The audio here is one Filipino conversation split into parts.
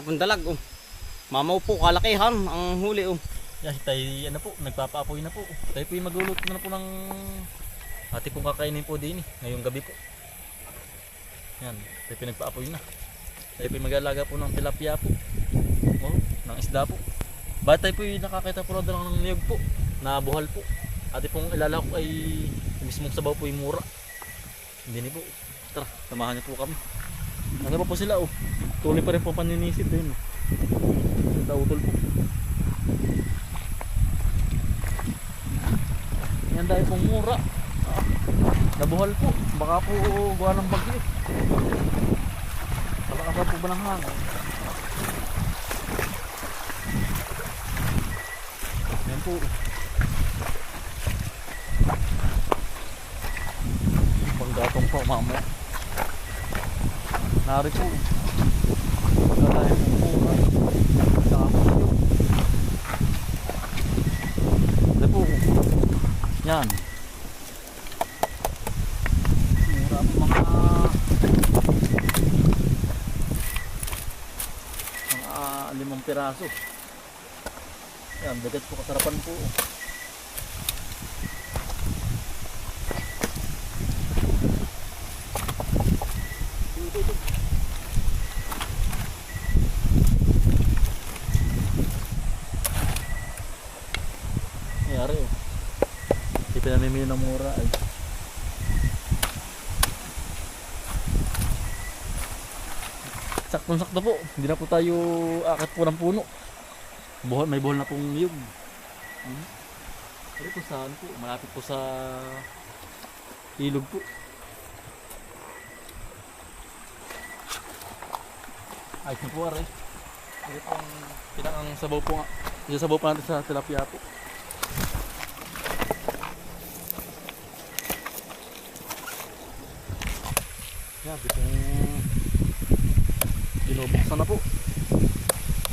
Pundalag oh. Mamaw po kalakihan ang huli oh. Yan, tayo ano po, nagpapaapoy na po. Tayo po yung magluluto na po ng ate pong kakainin po din ngayong gabi po. Yan, tayo po nagpaapoy na. Tayo po yung mag-alaga po ng tilapia po. Oh, ng isda po. Bakit tayo po yung nakakita po lang ng niyog po, na buhal po. Ate pong ilalako ay mismong sabaw po yung mura. Hindi ni po. Tara, samahan niyo po kami. Ano pa po sila oh. Tuloy pa rin po paninisid din. Nautol po. Yan dahil pong mura. Nabuhal po. Baka po gawa ng bagyo. Baka po ba ng hangin? Yan po. Panggatong po mamaya. Nari po. Wala tayo pong mura. Saka po yun. Ito po. Yan. Mura po mga 5 piraso. Yan, dagat po kasarapan po. Nangyari oh. Hindi pinamimili ng mura ay. Saktong sakto po. Hindi na po tayo akit po ng puno. Buhol, may buhol na pong niyog. Pero po saan po? Malapit po sa ilog po. Ayos na po aray. Ito po ang pinakang sabaw po nga. Yung sabaw po natin sa tilapia po. Yan, bitong binubuksan na po.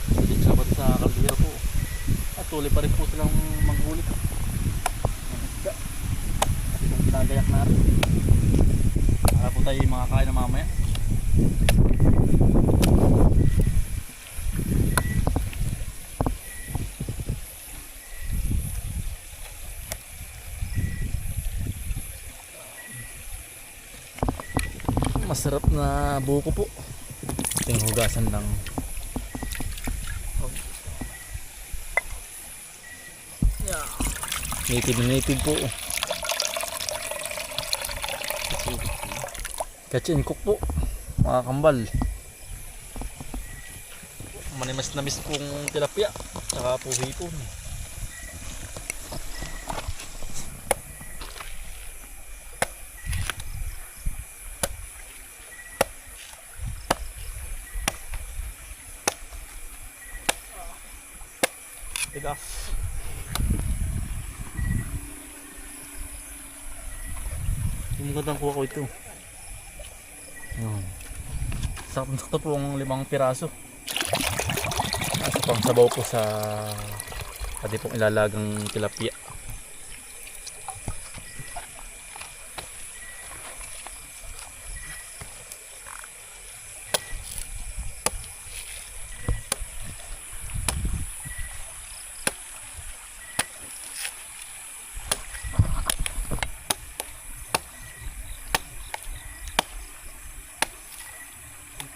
Hindi sabat sa kaldero po. At tuloy pa rin po silang manghuli. At itong pinagayak na rin. Para po tayo makakain na mamaya. Masarap na buko po. Ito yung hugasan lang. Yeah. Native po. Catch and cook po. Mga kambal. Manimas na miss pong tilapia. Tsaka po hipon. Tigas. Yung magandang kuha ko ito. Sakto po ang 5 piraso. At pang sabaw po sa pati pong ilalagang tilapia.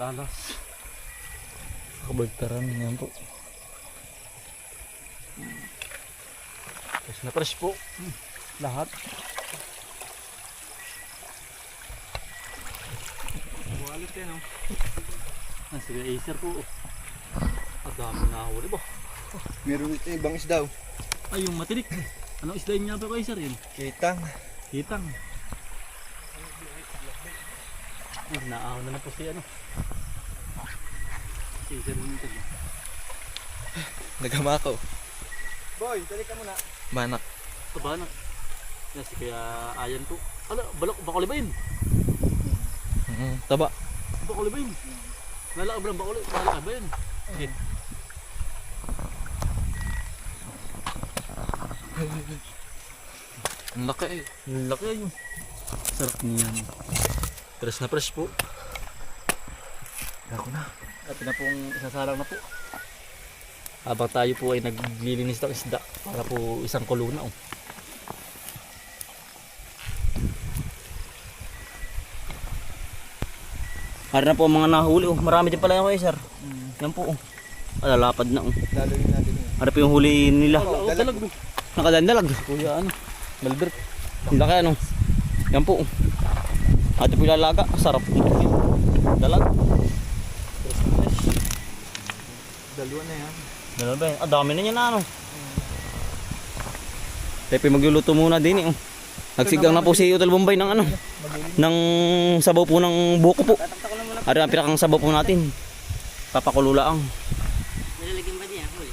Talas. Kabagtaran yan po. Fresh na fresh po. Lahat. Walit yan oh. Sige, Acer po. Ang dami na huli ba? Meron ito ibang isda. Ay, yung matinik. Anong isda yun nga po kay Acer yun? Kitang. Kitang. Naahon na po si ano. Si Acer yun ito. Nagamakaw. Boy, tali ka muna. Banak. Ito ba na? Yes, kaya ayan po. Ala, bakuli ba yun? Taba. Bakuli ba yun? Nalaki ba lang bakuli? Nalaki ba yun? Okay. Ang laki eh. Ang laki yun. Sarap niyan. Fresh na fresh po. Ako na. At na pong isasalang na po. Habang tayo po ay naglilinis ng isda para po isang kulo na. Hari na po ang mga nahuli. Oh. Marami din pala yung sir. Yan po. Oh. Lalapad na. Oh. Lalawin natin yun. Hari po yung huli nila. Dalag. Nakadandalag. Kuya ano? Malbert. Ang laki ano. Yan po. Ate po yung lalaga. Sarap po. Dalag. Dalawa na yan. Dalawa ba? Ah, dami na niya na ano. Tayo po yung magluluto muna din eh. Oh. Nagsigang na po si Utal Bombay ng ano. Ng sabaw po ng buko po. Ari ang pinakang sabaw po natin. Papakululaang. Nilalagyan ba niya? Huli.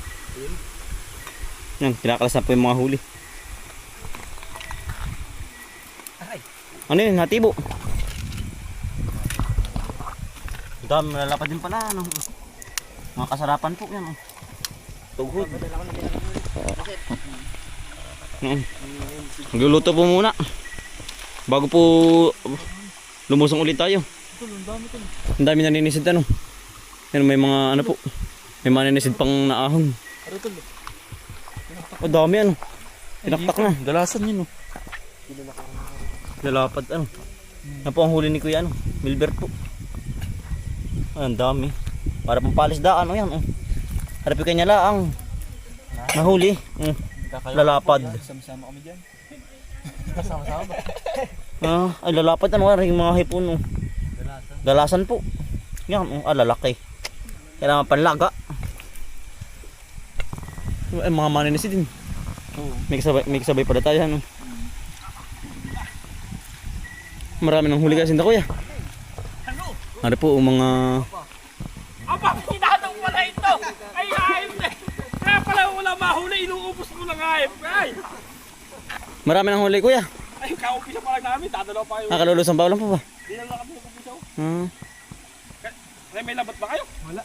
Yan, kinakalas na po yung mga huli. Ano yun, hatibo. Dami, malalapad din pala. Ano. Mga kasarapan po yan. Oh. Tughod. Magluluto po muna. Bago po lumusong ulit tayo. Ang dami naninisid ano. Yan, may mga ano po. May mga naninisid pang naahon. O dami ano. Pinaktak na. Dalasan yun. Lalapad ano. Yan po ang huli ni Kuya ano. Milbert po. Ay, ang dami. Para pang palis daan. O yan. Oh. Harapin kanya laang. Nahuli. Lalapad. Sama-sama kami dyan. Sama-sama ba? Ay lalapad ano. Yung mga hipon. Oh. Dalasan po. Yan. Oh, lalaki. Kailangan panlaga. Ay mga maninisid din. May kasabay pala tayo. Ano. Marami ng huli kasi na Kuya. Ano po mga... Aba, tinatong pala ito! Ay, hayop na! Kaya pala wala mahuli, inuubos mo lang hayop! Ay! Marami ng huli Kuya. Ay, kaumpisa pa lang namin, dadalaw pa yung... Nakalulusang bawlang po ba? Di lang kami nagpupusaw. Ay, may labat ba kayo? Wala.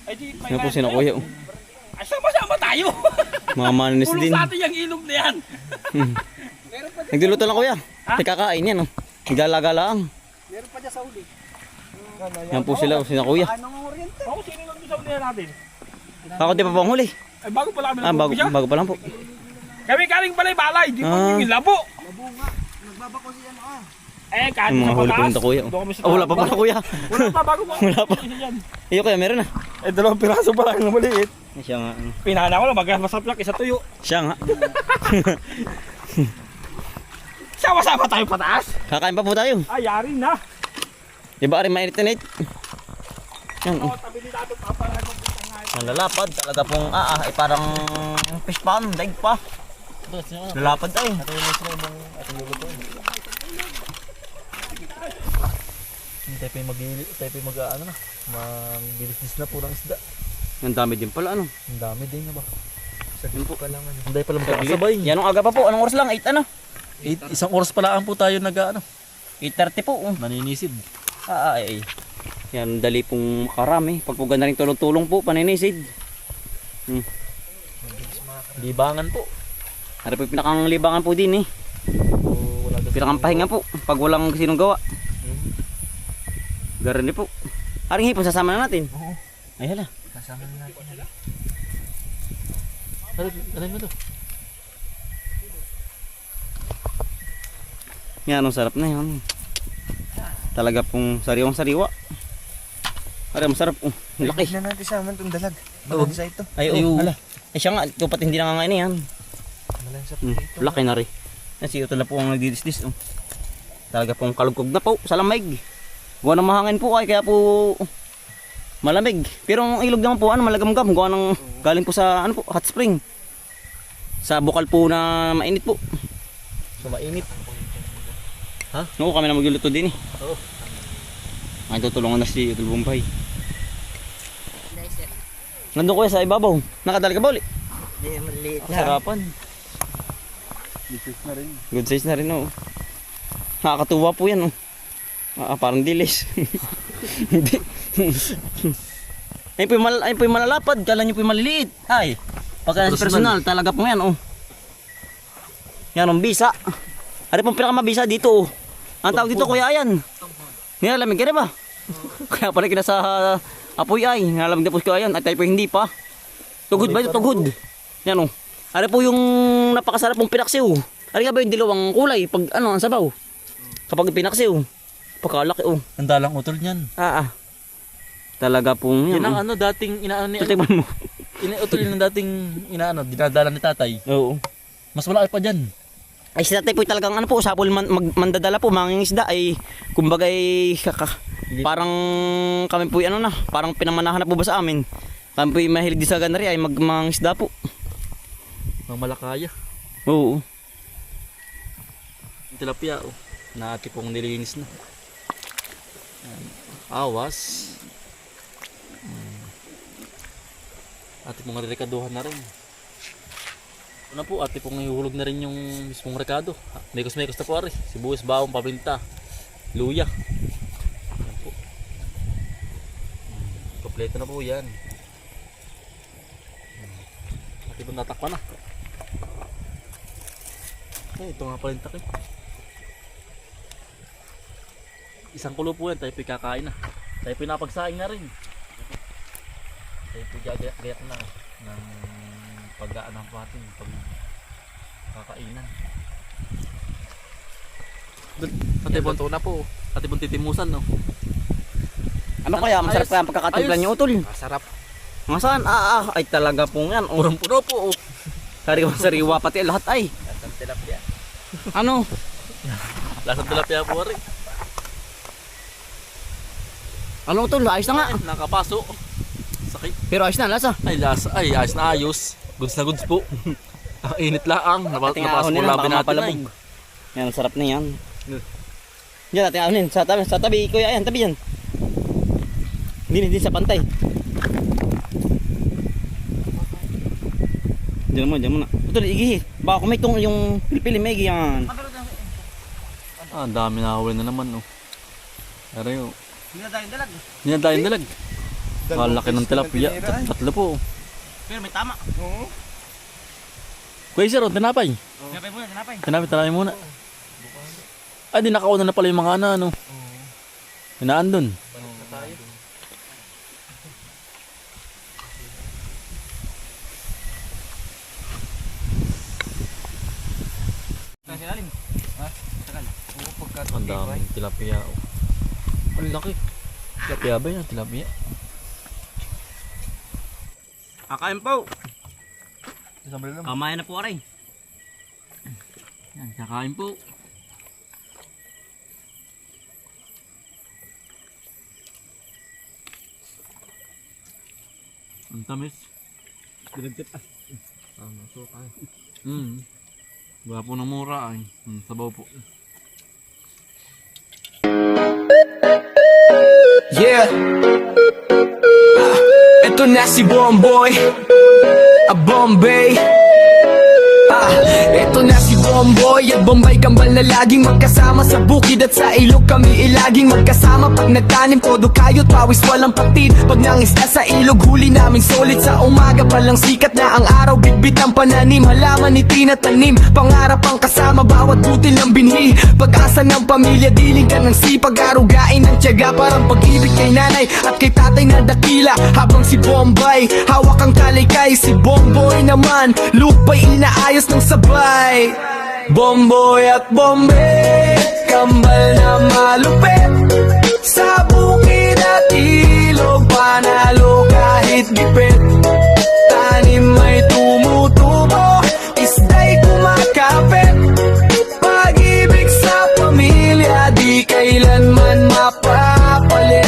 Ay, di, may Yan po labat sina kayo. Kuya. Oh. Ay, sama-sama tayo! Mga maninis Pulong din. sa atin yung ilog na yan! Nagdiluto lang Kuya. Ha? Kakain yan. Oh. Naglalagalaang. Meron pa dyan sa uli. Yan po sila. Sina Kuya. Ako, sino lang doon sa uli natin? Ako di pa po ang huli. Ay, bago pala kami Bago, nagpupusaw. bago pa lang po. Kami galing balay-balay, di pa Ah. yung labo! Nagbabako siya ano Eh, kahit Yung mga sa huli po pataas, nito Kuya. doon kami sa Oh, wala pa taas. pala Kuya. Wala pa, bago pa. Wala pa. Isa dyan. Iyo Kuya, meron na. Eh, dalawang piraso pa lang na maliit. Siya nga. Pinana ko lang, magkasaplak, isa tuyo. Siya nga. Sama-sama tayo pataas. Kakain pa po tayo. Ay, yari na. Diba rin mainit na net? Yan. Oh. Tabi ni Tato, paparahan mo po ang hayop. Ang lalapad. Talaga pong ay parang fish pan. Daig pa. Lalapad ay. Tayo pa yung ano na. Magbilis na po ng isda. Ang dami din pala ano. Ang dami din na ba? Yun po. Ang dami pala magkakasabay. Yan ang aga pa po. Anong oras lang? 8 ano? Isang oras pala po tayo nag-ano. 8:30 po. Oh. Naninisid. Ay. Yan dali pong makarami. Pag po ganda rin tulong-tulong po. Paninisid. Libangan po. Ano po yung pinakang libangan po din eh. O, wala Pinakang pahinga po. Pag walang sinong gawa. Garan po. Aring hipon sasama na natin. Oo. Ay hala. Kasama na natin. Alin mo to? Yan, ang sarap na yan. Talaga pong sariwang sariwa. Ari, masarap. Oh, ang laki. na natin sa amin itong dalag. Oo. Malansa ito. Ay, oh, hala. Ay, siya nga. Ito pati hindi nangangain na yan. Malansa Laki na rin. Yan, si Uto na po ang nagdidis-dis. Oh. Talaga pong kalugkog na po. Sa lamig. Gawa ng mahangin po ay kaya po malamig. Pero ang ilog naman po, ano, malagamgam. Gawa ng galing po sa, ano po, hot spring. Sa bukal po na mainit po. So mainit. Oo, kami na magluluto din eh. Oo. Ay, tutulungan na si Utul Bombay. Nandun Kuya sa ibabaw. Nakadali ka ba ulit? Hindi, maliit Sarapan. Dito na rin. Good size na rin oh. Nakakatuwa po yan oh. Parang dilis. Hindi. Ayun po yung malalapad. Kala nyo po yung maliliit. Ay. Pagka sa personal talaga po yan oh. Yan ang bisa. Ano pong pinakamabisa dito oh. Ang tawag dito Kuya Ayan. Nilalamig ka na ba? Kaya pala kinasa apoy ay, nalamig na po ko ayan, at tayo po hindi pa. Tugod ba ito? Tugod. Yan o. Ano po yung napakasarap pong pinaksiw. Ano nga ba yung dilawang kulay pag ano, ang sabaw? Kapag pinaksiw. Pagkalaki o. Ang dalang utol niyan. Talaga pong Yan yan. ang ano dating inaano ni Tutikman mo. utol yun ang dating inaano, dinadala ni tatay. Oo. Mas malaki pa diyan. Ay si tatay po talagang ano po, sapol mandadala po, mangingisda ay kumbaga ay parang kami po ano na, parang pinamanahan na po ba sa amin. Kami po mahilig din sa ganari ay mangingisda po. Mga malakaya. Oo. Yung tilapia oh. Na ate pong nilinis na. Yan. Awas. Ate pong rekaduhan na rin. Ano po, ate pong ihuhulog na rin yung mismong rekado. Mekos-mekos na po ari. Sibuyas, bawang, paminta, luya. Yan po. Kompleto na po yan. Ate pong natakpan na. Ito nga pala yung takip. Isang kulo po yan, tayo po'y kakain na. Tayo po'y napagsaing na rin. Tayo po'y gagayak na ng pag-aanang patin, pag-kakainan. Pati po na po. Pati po titimusan no. Ano kaya, masarap kaya ang pagkakatimplan niyo utol? Masarap. Masaan? Ay talaga pong yan. Oh. Purong-puro po. Sariwa pati lahat ay. Lasang tilapia. Ano? Lasang tilapia po rin. Ano utol? Ayos na nga. Nakapaso. Sakit. Pero ayos na, lasa. Ay lasa. Ay ayos na ayos. Goods na goods po. Ang init laang. Ating Napaso ahon po nila, labi baka natin mapalabog. ay. Yan, sarap na yan. Yan, ating ahonin. Sa tabi, kuya, ayan, tabi yan. Hindi sa pantay. Diyan mo na. Utol, igihi. Baka kung may itong yung pilipili, may igi yan. Ang dami na hawin na naman no. Pero yun. Hindi na tayong dalag. Hindi na tayo dalag. Malaki ng tilapia. Tatlo po. Pero may tama. Oo. Kuya sir, tinapay. Tinapay muna, tinapay. Tinapay muna. Ay, di nakauna na pala yung mga ano. Hinaan dun. Silalim. Ha? Sakal. Ang daming tilapia. Oh. Ang laki. Tilapia ba yan? Tilapia. Kakain po. Isang Kamayan na po aray. Yan, kakain po. Ang tamis. Dinagtit ah. So kaya. Wala po ng mura ay. Sabaw po. Yeah. Ito na si Bomboy, a Bombay. Ito na si Bomboy at Bombay Kambal na laging magkasama sa bukid at sa ilog kami ilaging magkasama. Pag nagtanim todo kayo't pawis walang patid. Pag nangisda sa ilog huli namin solid sa umaga palang sikat na ang araw. Bitbit ang pananim, halaman ni tinatanim. Pangarap ang kasama bawat butil ng binhi. Pag-asa ng pamilya diling ka ng sipag. Arugain ng tiyaga parang pag-ibig kay nanay at kay tatay na dakila. Habang si Bombay hawak ang kalaykay, si Bomboy naman lupay inaayos ng sabay. Bomboy at Bombay, kambal na malupit. Sa bukid at ilog, panalo kahit gipit. Tanim may tumutubo, isda'y kumakapit. Pag-ibig sa pamilya, di kailanman mapapalit.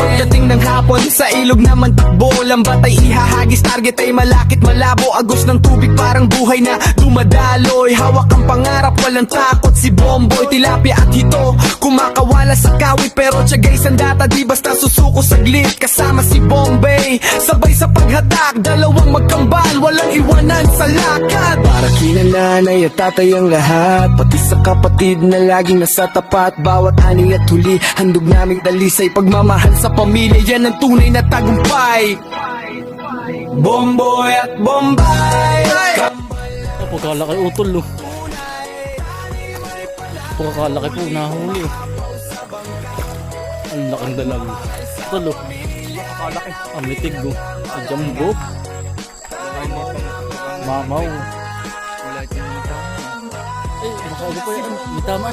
Pagdating ng hapon, sa ilog naman takbo. Lambat ay ihahagis, target ay malakit malabo. Agos ng tubig parang buhay na dumadaloy. Hawak ang pangarap, walang takot si Bomboy. Tilapia at hito, kumakawala sa kawit. Pero tiyagay sandata, di basta susuko saglit. Kasama si Bombay, sabay sa paghatak. Dalawang magkambal, walang iwanan sa lakad. Para kina nanay at tatay ang lahat, pati sa kapatid na laging nasa tapat. Bawat ani at huli, handog naming dalisay. Pagmamahal sa pamilya, yan ang tunay na tagumpay. Bomboy at Bombay, Pagkalaki utol oh. Pagkalaki po nahuli oh. Ang laking dalag. tol oh. Ang mitig oh. Ang jumbo. Mamaw. Eh, baka ano pa yan. May tama.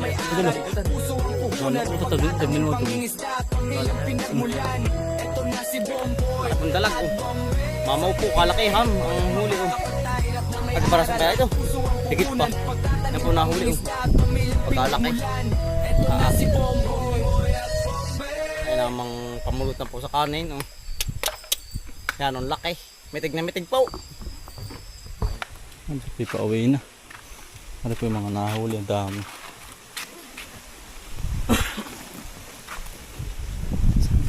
Ito na. Wala ko tatagin. Tagin mo ito. Ang dalag oh. Mamaw po, kalakihan ang huli oh. At para sa kaya ito. Higit pa. Yan po nahuli oh. Pagkalaki. Ay namang pamulot na po sa kanin oh. Yan ang laki. Mitig na mitig po. Ano pa away na. Ano po yung mga nahuli. Ang dami.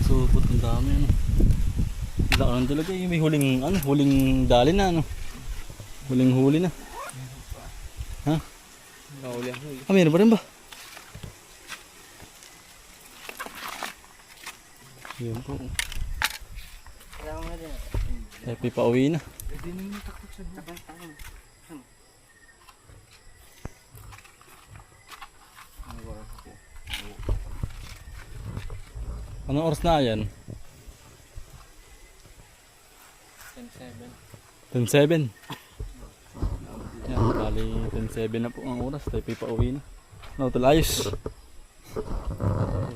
Supot ang dami ano. Daan talaga eh. May huling ano. Huling dali na ano. Huling huli na. Ha? Nahuli ang huli. Ah, meron pa rin ba? Yun po. Happy pa uwi na. Anong oras na yan? 10:07. Yan, bali 10:07 na po ang oras. Tayo pa uwi na. No, talayos.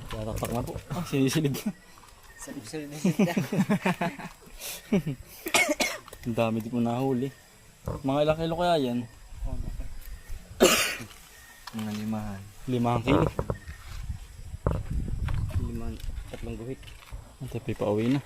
Tataktak na po. Ah, sinisilid na. Ang dami di po nahuli. Mga ilang kilo kaya yan? Mga 5 kilo. 3 guhit. Tayo pa uwi na.